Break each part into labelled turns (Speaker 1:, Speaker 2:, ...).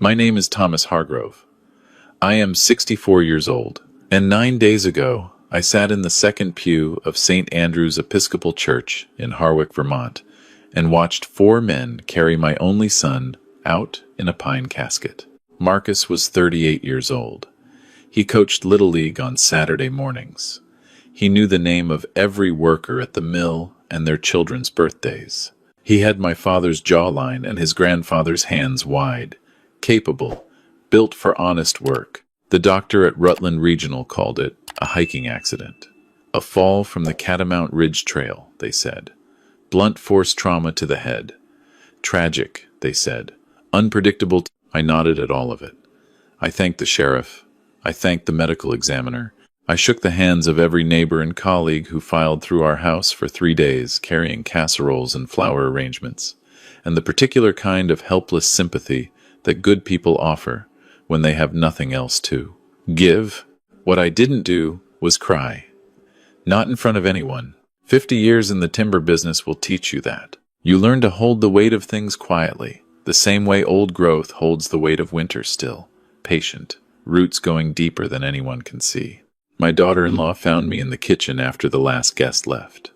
Speaker 1: My name is Thomas Hargrove. I am 64 years old, and 9 days ago I sat in the second pew of St. Andrew's Episcopal Church in Harwick, Vermont, and watched 4 men carry my only son out in a pine casket. Marcus was 38 years old. He coached Little League on Saturday mornings. He knew the name of every worker at the mill and their children's birthdays. He had my father's jawline and his grandfather's hands wide, capable, built for honest work. The doctor at Rutland Regional called it a hiking accident. A fall from the Catamount Ridge Trail, they said. Blunt force trauma to the head. Tragic, they said. Unpredictable. I nodded at all of it. I thanked the sheriff. I thanked the medical examiner. I shook the hands of every neighbor and colleague who filed through our house for 3 days carrying casseroles and flower arrangements, and the particular kind of helpless sympathy that good people offer when they have nothing else to give. What I didn't do was cry. Not in front of anyone. 50 years in the timber business will teach you that. You learn to hold the weight of things quietly, the same way old growth holds the weight of winter still, patient, roots going deeper than anyone can see. My daughter-in-law found me in the kitchen after the last guest left.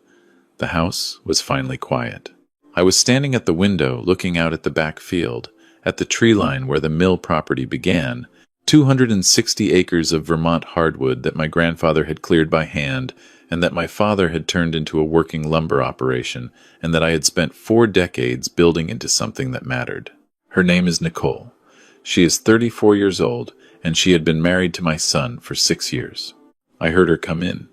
Speaker 1: The house was finally quiet. I was standing at the window looking out at the back field, at the tree line where the mill property began, 260 acres of Vermont hardwood that my grandfather had cleared by hand and that my father had turned into a working lumber operation and that I had spent 4 decades building into something that mattered. Her name is Nicole. She is 34 years old and she had been married to my son for 6 years. I heard her come in.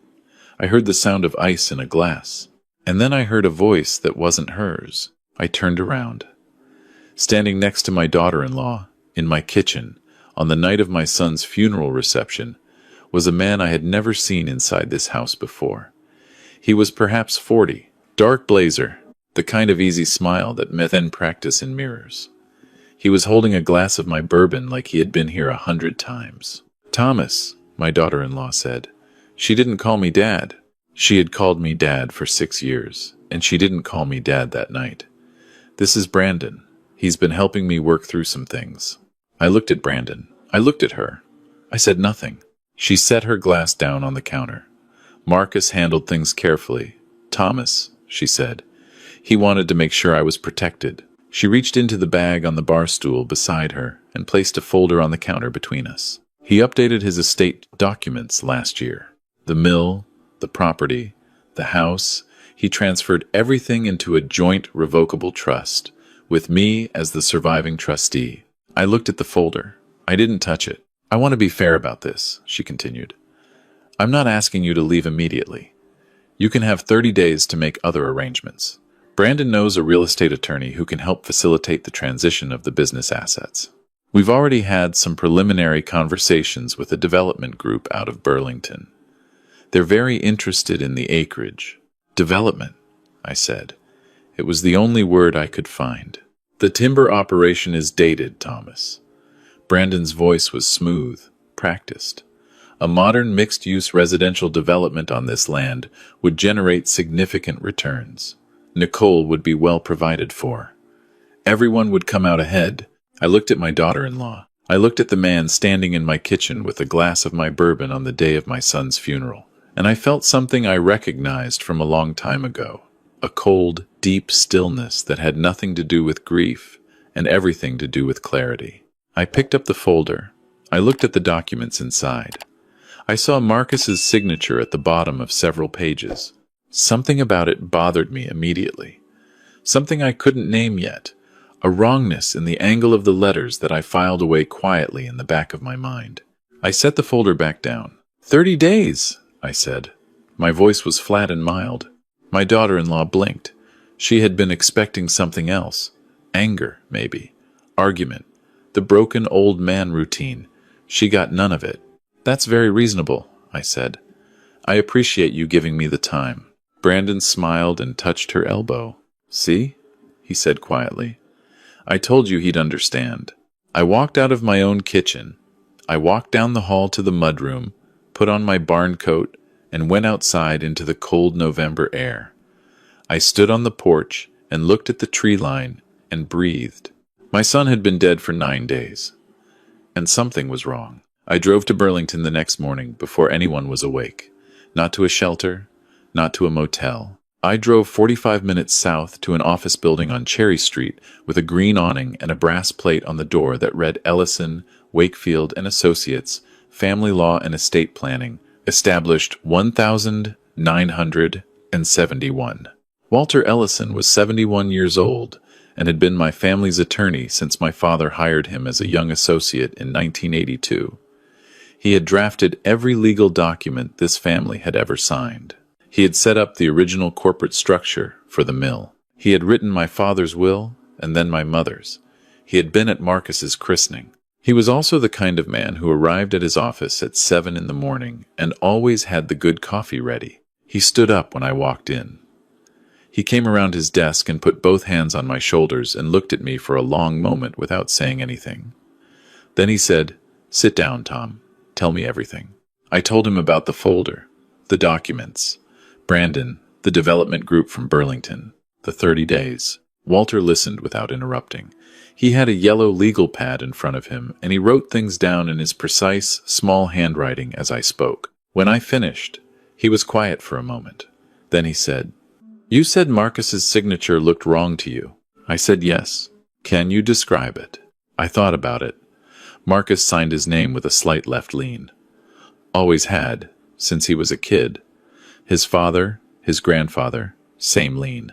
Speaker 1: I heard the sound of ice in a glass. And then I heard a voice that wasn't hers. I turned around. Standing next to my daughter-in-law, in my kitchen, on the night of my son's funeral reception, was a man I had never seen inside this house before. He was perhaps 40, dark blazer, the kind of easy smile that men practice in mirrors. He was holding a glass of my bourbon like he had been here 100 times. "Thomas," my daughter-in-law said. She didn't call me Dad. She had called me Dad for 6 years, and she didn't call me Dad that night. "This is Brandon. He's been helping me work through some things." I looked at Brandon. I looked at her. I said nothing. She set her glass down on the counter. Marcus handled things carefully. "Thomas," she said. He wanted to make sure I was protected. She reached into the bag on the bar stool beside her and placed a folder on the counter between us. He updated his estate documents last year. The mill, the property, the house. He transferred everything into a joint revocable trust, with me as the surviving trustee. I looked at the folder. I didn't touch it. "I want to be fair about this," she continued. "I'm not asking you to leave immediately. You can have 30 days to make other arrangements. Brandon knows a real estate attorney who can help facilitate the transition of the business assets. We've already had some preliminary conversations with a development group out of Burlington. They're very interested in the acreage." "Development," I said. It was the only word I could find. "The timber operation is dated, Thomas." Brandon's voice was smooth, practiced. "A modern mixed-use residential development on this land would generate significant returns. Nicole would be well provided for. Everyone would come out ahead." I looked at my daughter-in-law. I looked at the man standing in my kitchen with a glass of my bourbon on the day of my son's funeral, and I felt something I recognized from a long time ago. A cold, deep stillness that had nothing to do with grief and everything to do with clarity. I picked up the folder. I looked at the documents inside. I saw Marcus's signature at the bottom of several pages. Something about it bothered me immediately. Something I couldn't name yet. A wrongness in the angle of the letters that I filed away quietly in the back of my mind. I set the folder back down. 30 days, I said. My voice was flat and mild. My daughter-in-law blinked. She had been expecting something else. Anger, maybe. Argument. The broken old man routine. She got none of it. "That's very reasonable," I said. "I appreciate you giving me the time." Brandon smiled and touched her elbow. "See?" he said quietly. "I told you he'd understand." I walked out of my own kitchen. I walked down the hall to the mudroom, put on my barn coat, and went outside into the cold November air. I stood on the porch and looked at the tree line and breathed. My son had been dead for 9 days. and something was wrong. I drove to Burlington the next morning before anyone was awake. Not to a shelter, not to a motel. I drove 45 minutes south to an office building on Cherry Street with a green awning and a brass plate on the door that read Ellison, Wakefield and Associates, Family Law and Estate Planning, established 1971. Walter Ellison was 71 years old and had been my family's attorney since my father hired him as a young associate in 1982. He had drafted every legal document this family had ever signed. He had set up the original corporate structure for the mill. He had written my father's will and then my mother's. He had been at Marcus's christening. He was also the kind of man who arrived at his office at 7 in the morning and always had the good coffee ready. He stood up when I walked in. He came around his desk and put both hands on my shoulders and looked at me for a long moment without saying anything. Then he said, "Sit down, Tom. Tell me everything." I told him about the folder, the documents, Brandon, the development group from Burlington, the 30 days. Walter listened without interrupting. He had a yellow legal pad in front of him, and he wrote things down in his precise, small handwriting as I spoke. When I finished, he was quiet for a moment. Then he said, "You said Marcus's signature looked wrong to you." I said yes. "Can you describe it?" I thought about it. Marcus signed his name with a slight left lean. Always had, since he was a kid. His father, his grandfather, same lean.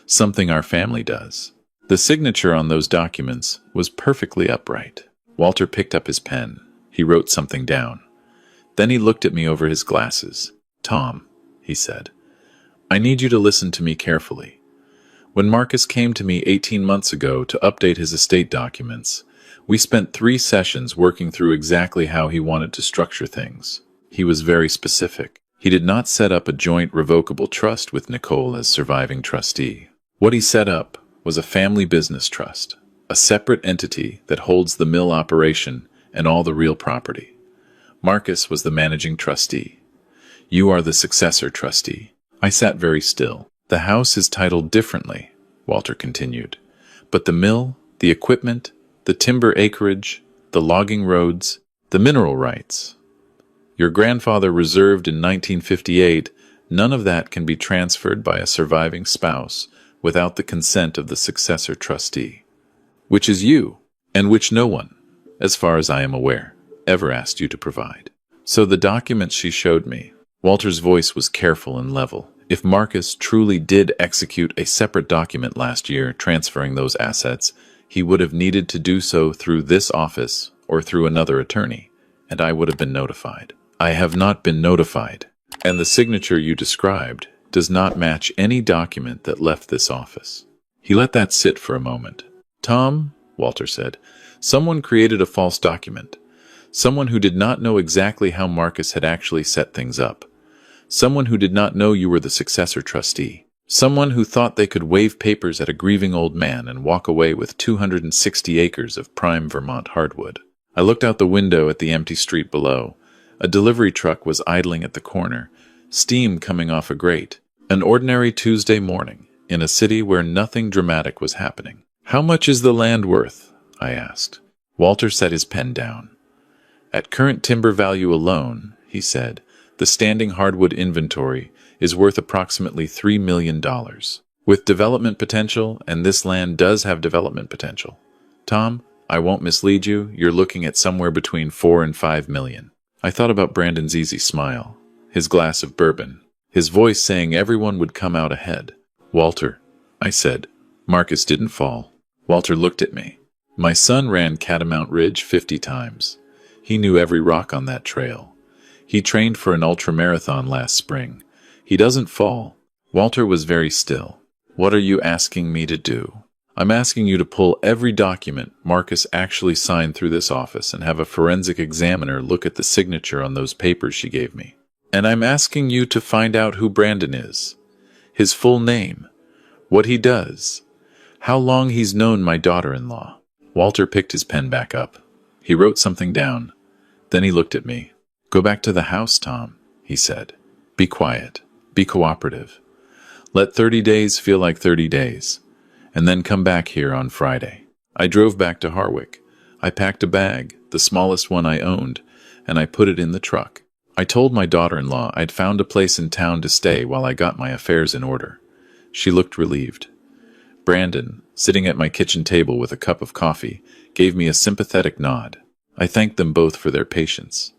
Speaker 1: Something our family does. The signature on those documents was perfectly upright. Walter picked up his pen. He wrote something down. Then he looked at me over his glasses. "Tom," he said, "I need you to listen to me carefully. When Marcus came to me 18 months ago to update his estate documents, we spent 3 sessions working through exactly how he wanted to structure things. He was very specific. He did not set up a joint revocable trust with Nicole as surviving trustee. What he set up was a family business trust, a separate entity that holds the mill operation and all the real property. Marcus was the managing trustee. You are the successor trustee." I sat very still. "The house is titled differently," Walter continued, "but the mill, the equipment, the timber acreage, the logging roads, the mineral rights your grandfather reserved in 1958, none of that can be transferred by a surviving spouse without the consent of the successor trustee, which is you, and which no one, as far as I am aware, ever asked you to provide." So the documents she showed me, Walter's voice was careful and level. If Marcus truly did execute a separate document last year transferring those assets, he would have needed to do so through this office or through another attorney, and I would have been notified. I have not been notified, and the signature you described does not match any document that left this office. He let that sit for a moment. "Tom," Walter said, "someone created a false document. Someone who did not know exactly how Marcus had actually set things up. Someone who did not know you were the successor trustee. Someone who thought they could wave papers at a grieving old man and walk away with 260 acres of prime Vermont hardwood." I looked out the window at the empty street below. A delivery truck was idling at the corner, steam coming off a grate. An ordinary Tuesday morning, in a city where nothing dramatic was happening. "How much is the land worth?" I asked. Walter set his pen down. "At current timber value alone," he said, "the standing hardwood inventory is worth approximately $3 million. With development potential, and this land does have development potential. Tom, I won't mislead you, you're looking at somewhere between 4 and 5 million. I thought about Brandon's easy smile, his glass of bourbon, his voice saying everyone would come out ahead. "Walter," I said, "Marcus didn't fall." Walter looked at me. "My son ran Catamount Ridge 50 times. He knew every rock on that trail. He trained for an ultramarathon last spring. He doesn't fall." Walter was very still. "What are you asking me to do?" "I'm asking you to pull every document Marcus actually signed through this office and have a forensic examiner look at the signature on those papers she gave me. And I'm asking you to find out who Brandon is, his full name, what he does, how long he's known my daughter-in-law." Walter picked his pen back up. He wrote something down. Then he looked at me. "Go back to the house, Tom," he said. "Be quiet. Be cooperative. Let 30 days feel like 30 days. And then come back here on Friday." I drove back to Harwick. I packed a bag, the smallest one I owned, and I put it in the truck. I told my daughter-in-law I'd found a place in town to stay while I got my affairs in order. She looked relieved. Brandon, sitting at my kitchen table with a cup of coffee, gave me a sympathetic nod. I thanked them both for their patience.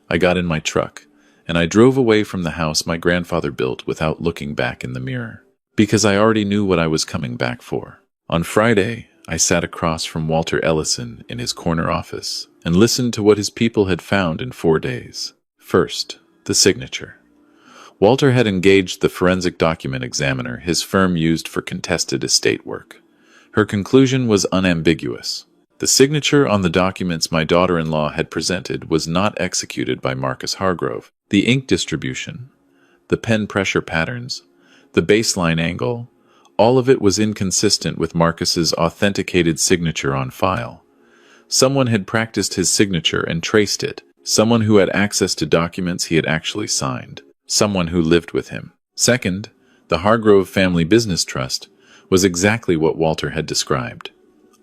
Speaker 1: I got in my truck, and I drove away from the house my grandfather built without looking back in the mirror, because I already knew what I was coming back for. On Friday, I sat across from Walter Ellison in his corner office and listened to what his people had found in 4 days. First, the signature. Walter had engaged the forensic document examiner his firm used for contested estate work. Her conclusion was unambiguous. The signature on the documents my daughter-in-law had presented was not executed by Marcus Hargrove. The ink distribution, the pen pressure patterns, the baseline angle, all of it was inconsistent with Marcus's authenticated signature on file. Someone had practiced his signature and traced it, someone who had access to documents he had actually signed, someone who lived with him. Second, the Hargrove Family Business Trust was exactly what Walter had described.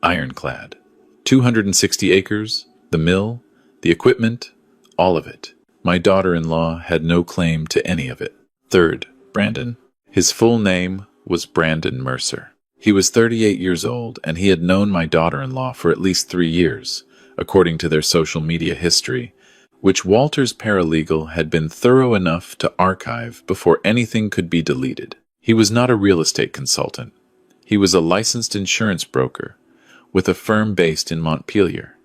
Speaker 1: Ironclad. 260 acres, the mill, the equipment, all of it. My daughter-in-law had no claim to any of it. Third, Brandon. His full name was Brandon Mercer. He was 38 years old, and he had known my daughter-in-law for at least 3 years, according to their social media history, which Walter's paralegal had been thorough enough to archive before anything could be deleted. He was not a real estate consultant. He was a licensed insurance broker with a firm based in Montpelier.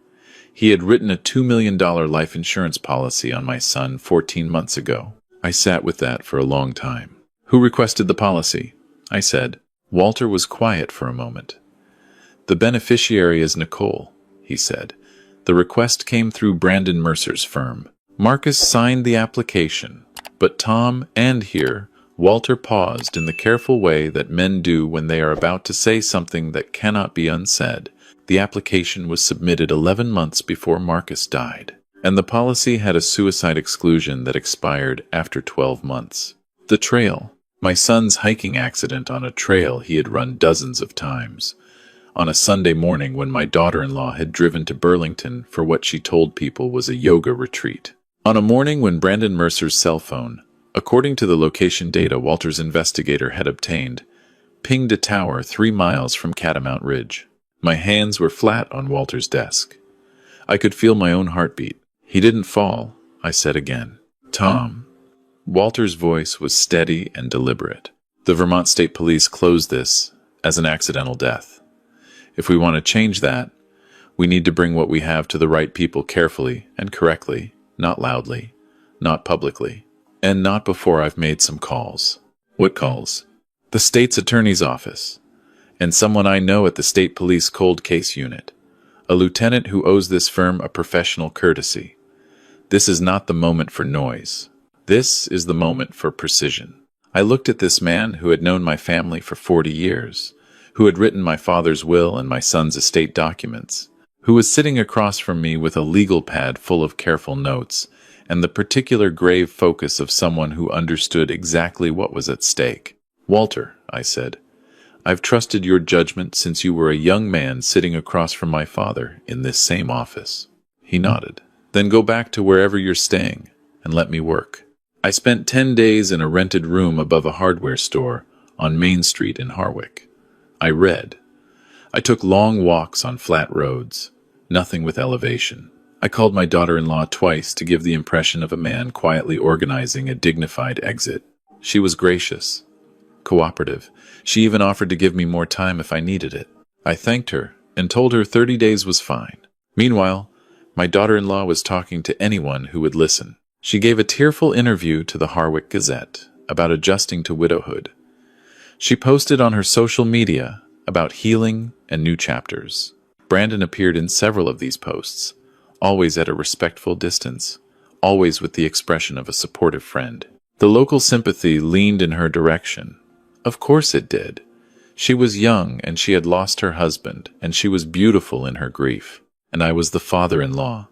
Speaker 1: He had written a $2 million life insurance policy on my son 14 months ago. I sat with that for a long time. Who requested the policy? I said. Walter was quiet for a moment. The beneficiary is Nicole, he said. The request came through Brandon Mercer's firm. Marcus signed the application, but Tom and here, Walter paused in the careful way that men do when they are about to say something that cannot be unsaid. The application was submitted 11 months before Marcus died, and the policy had a suicide exclusion that expired after 12 months. The trail. My son's hiking accident on a trail he had run dozens of times. On a Sunday morning when my daughter-in-law had driven to Burlington for what she told people was a yoga retreat. On a morning when Brandon Mercer's cell phone, according to the location data Walter's investigator had obtained, pinged a tower 3 miles from Catamount Ridge. My hands were flat on Walter's desk. I could feel my own heartbeat. He didn't fall, I said again. Tom. Walter's voice was steady and deliberate. The Vermont State Police closed this as an accidental death. If we want to change that, we need to bring what we have to the right people carefully and correctly, not loudly, not publicly, and not before I've made some calls. What calls? The state's attorney's office, and someone I know at the State Police Cold Case Unit, a lieutenant who owes this firm a professional courtesy. This is not the moment for noise. This is the moment for precision. I looked at this man who had known my family for 40 years, who had written my father's will and my son's estate documents, who was sitting across from me with a legal pad full of careful notes, and the particular grave focus of someone who understood exactly what was at stake. Walter, I said, I've trusted your judgment since you were a young man sitting across from my father in this same office. He nodded. Then go back to wherever you're staying and let me work. I spent 10 days in a rented room above a hardware store on Main Street in Harwick. I read. I took long walks on flat roads, nothing with elevation. I called my daughter-in-law twice to give the impression of a man quietly organizing a dignified exit. She was gracious, cooperative. She even offered to give me more time if I needed it. I thanked her and told her 30 days was fine. Meanwhile, my daughter-in-law was talking to anyone who would listen. She gave a tearful interview to the Harwick Gazette about adjusting to widowhood. She posted on her social media about healing and new chapters. Brandon appeared in several of these posts, always at a respectful distance, always with the expression of a supportive friend. The local sympathy leaned in her direction. Of course it did. She was young and she had lost her husband, and she was beautiful in her grief. And I was the father-in-law,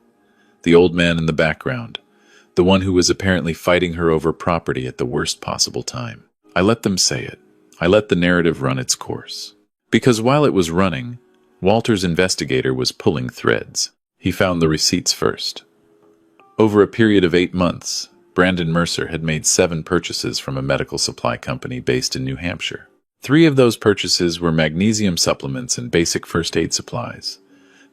Speaker 1: the old man in the background, the one who was apparently fighting her over property at the worst possible time. I let them say it. I let the narrative run its course. Because while it was running, Walter's investigator was pulling threads. He found the receipts first. Over a period of 8 months, Brandon Mercer had made 7 purchases from a medical supply company based in New Hampshire. 3 of those purchases were magnesium supplements and basic first aid supplies.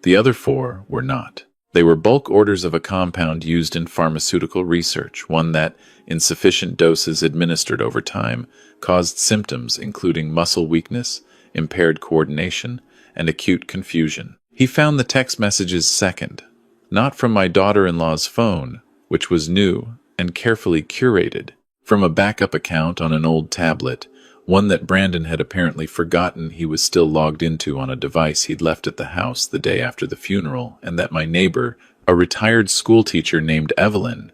Speaker 1: The other 4 were not. They were bulk orders of a compound used in pharmaceutical research, one that, in sufficient doses administered over time, caused symptoms including muscle weakness, impaired coordination, and acute confusion. He found the text messages second, not from my daughter-in-law's phone, which was new and carefully curated, from a backup account on an old tablet, one that Brandon had apparently forgotten he was still logged into on a device he'd left at the house the day after the funeral, and that my neighbor, a retired schoolteacher named Evelyn,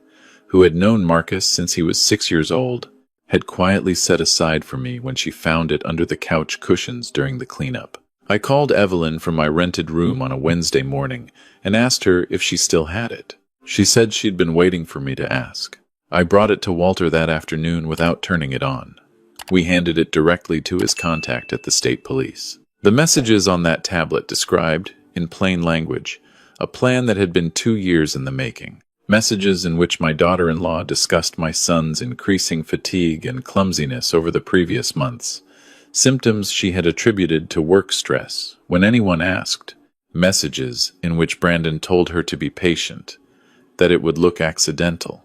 Speaker 1: who had known Marcus since he was 6 years old, had quietly set aside for me when she found it under the couch cushions during the cleanup. I called Evelyn from my rented room on a Wednesday morning and asked her if she still had it. She said she'd been waiting for me to ask. I brought it to Walter that afternoon without turning it on. We handed it directly to his contact at the state police. The messages on that tablet described, in plain language, a plan that had been 2 years in the making. Messages in which my daughter-in-law discussed my son's increasing fatigue and clumsiness over the previous months, symptoms she had attributed to work stress when anyone asked. Messages in which Brandon told her to be patient, that it would look accidental,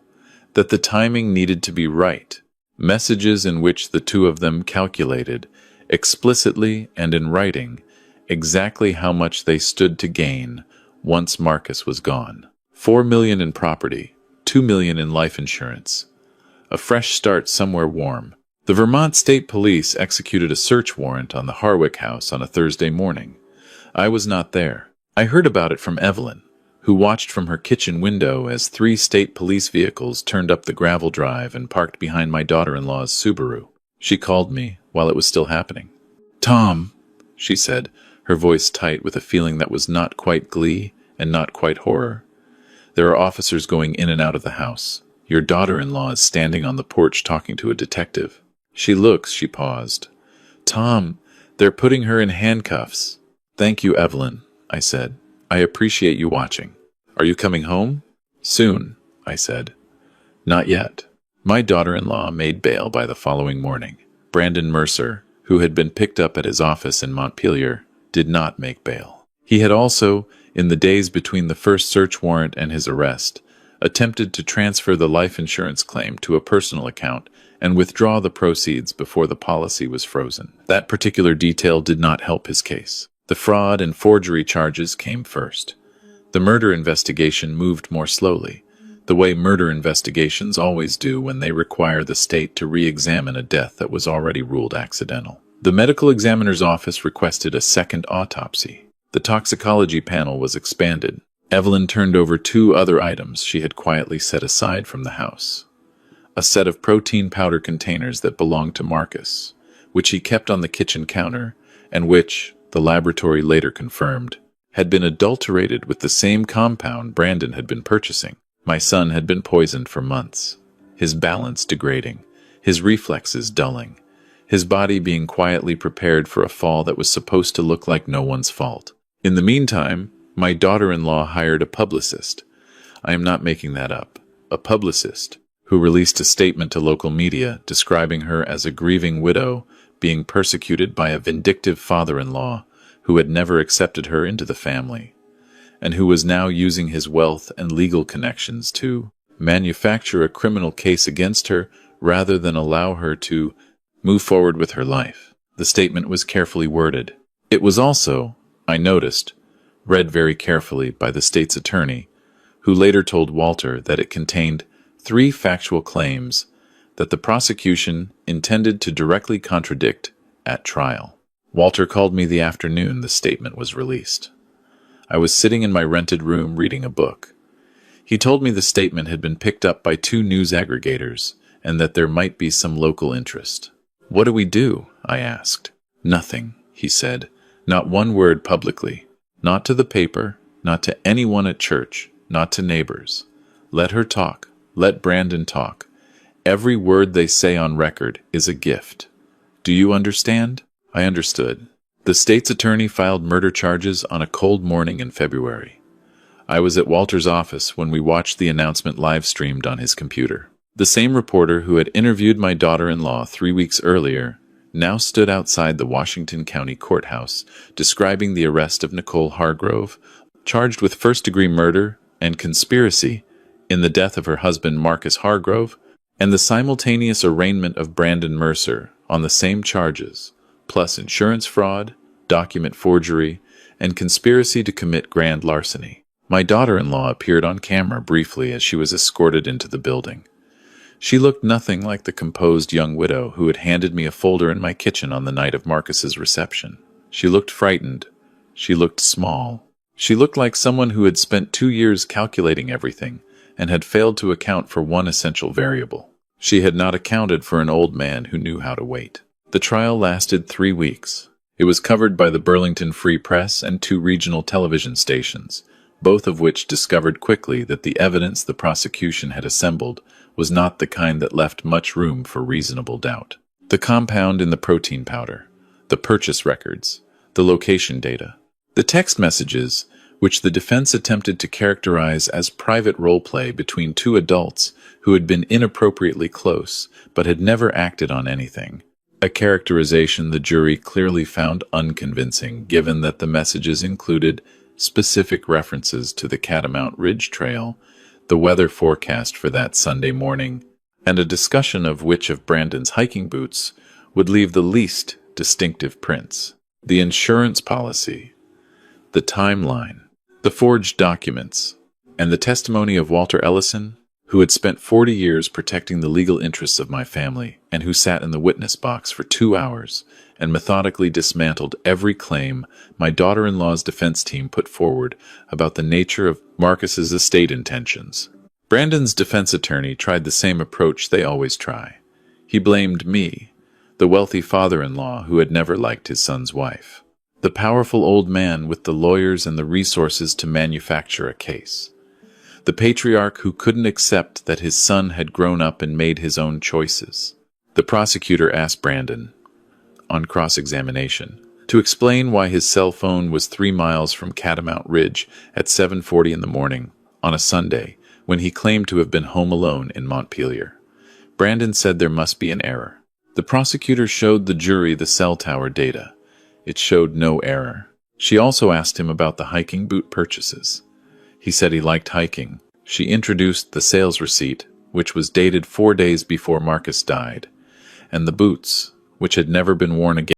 Speaker 1: that the timing needed to be right. Messages in which the two of them calculated, explicitly and in writing, exactly how much they stood to gain once Marcus was gone. $4 million in property, $2 million in life insurance. A fresh start somewhere warm. The Vermont State Police executed a search warrant on the Harwick house on a Thursday morning. I was not there. I heard about it from Evelyn, who watched from her kitchen window as 3 state police vehicles turned up the gravel drive and parked behind my daughter-in-law's Subaru. She called me while it was still happening. "Tom," she said, her voice tight with a feeling that was not quite glee and not quite horror. "There are officers going in and out of the house. Your daughter-in-law is standing on the porch talking to a detective." She paused. "Tom, they're putting her in handcuffs." "Thank you, Evelyn," I said. "I appreciate you watching. Are you coming home?" "Soon," I said. "Not yet." My daughter-in-law made bail by the following morning. Brandon Mercer, who had been picked up at his office in Montpelier, did not make bail. He had also, in the days between the first search warrant and his arrest, attempted to transfer the life insurance claim to a personal account and withdraw the proceeds before the policy was frozen. That particular detail did not help his case. The fraud and forgery charges came first. The murder investigation moved more slowly, the way murder investigations always do when they require the state to re-examine a death that was already ruled accidental. The medical examiner's office requested a second autopsy. The toxicology panel was expanded. Evelyn turned over 2 other items she had quietly set aside from the house. A set of protein powder containers that belonged to Marcus, which he kept on the kitchen counter, and which, the laboratory later confirmed, had been adulterated with the same compound Brandon had been purchasing. My son had been poisoned for months, his balance degrading, his reflexes dulling, his body being quietly prepared for a fall that was supposed to look like no one's fault. In the meantime, my daughter-in-law hired a publicist. I am not making that up. A publicist who released a statement to local media describing her as a grieving widow being persecuted by a vindictive father-in-law who had never accepted her into the family, and who was now using his wealth and legal connections to manufacture a criminal case against her rather than allow her to move forward with her life. The statement was carefully worded. It was also, I noticed, read very carefully by the state's attorney, who later told Walter that it contained 3 factual claims that the prosecution intended to directly contradict at trial. Walter called me the afternoon the statement was released. I was sitting in my rented room reading a book. He told me the statement had been picked up by 2 news aggregators and that there might be some local interest. "What do we do?" I asked. "Nothing," he said. "Not one word publicly. Not to the paper, not to anyone at church, not to neighbors. Let her talk. Let Brandon talk. Every word they say on record is a gift. Do you understand?" I understood. The state's attorney filed murder charges on a cold morning in February. I was at Walter's office when we watched the announcement live-streamed on his computer. The same reporter who had interviewed my daughter-in-law 3 weeks earlier now stood outside the Washington County Courthouse, describing the arrest of Nicole Hargrove, charged with first-degree murder and conspiracy in the death of her husband Marcus Hargrove, and the simultaneous arraignment of Brandon Mercer on the same charges, plus insurance fraud, document forgery, and conspiracy to commit grand larceny. My daughter-in-law appeared on camera briefly as she was escorted into the building. She looked nothing like the composed young widow who had handed me a folder in my kitchen on the night of Marcus's reception. She looked frightened. She looked small. She looked like someone who had spent 2 years calculating everything and had failed to account for one essential variable. She had not accounted for an old man who knew how to wait. The trial lasted 3 weeks. It was covered by the Burlington Free Press and 2 regional television stations, both of which discovered quickly that the evidence the prosecution had assembled was not the kind that left much room for reasonable doubt. The compound in the protein powder, the purchase records, the location data, the text messages, which the defense attempted to characterize as private role-play between 2 adults who had been inappropriately close but had never acted on anything. A characterization the jury clearly found unconvincing, given that the messages included specific references to the Catamount Ridge Trail, the weather forecast for that Sunday morning, and a discussion of which of Brandon's hiking boots would leave the least distinctive prints. The insurance policy, the timeline, the forged documents, and the testimony of Walter Ellison, who had spent 40 years protecting the legal interests of my family and who sat in the witness box for 2 hours and methodically dismantled every claim my daughter-in-law's defense team put forward about the nature of Marcus's estate intentions. Brandon's defense attorney tried the same approach they always try. He blamed me, the wealthy father-in-law who had never liked his son's wife, the powerful old man with the lawyers and the resources to manufacture a case, the patriarch who couldn't accept that his son had grown up and made his own choices. The prosecutor asked Brandon, on cross-examination, to explain why his cell phone was 3 miles from Catamount Ridge at 7:40 in the morning on a Sunday when he claimed to have been home alone in Montpelier. Brandon said there must be an error. The prosecutor showed the jury the cell tower data. It showed no error. She also asked him about the hiking boot purchases. He said he liked hiking. She introduced the sales receipt, which was dated 4 days before Marcus died, and the boots, which had never been worn again.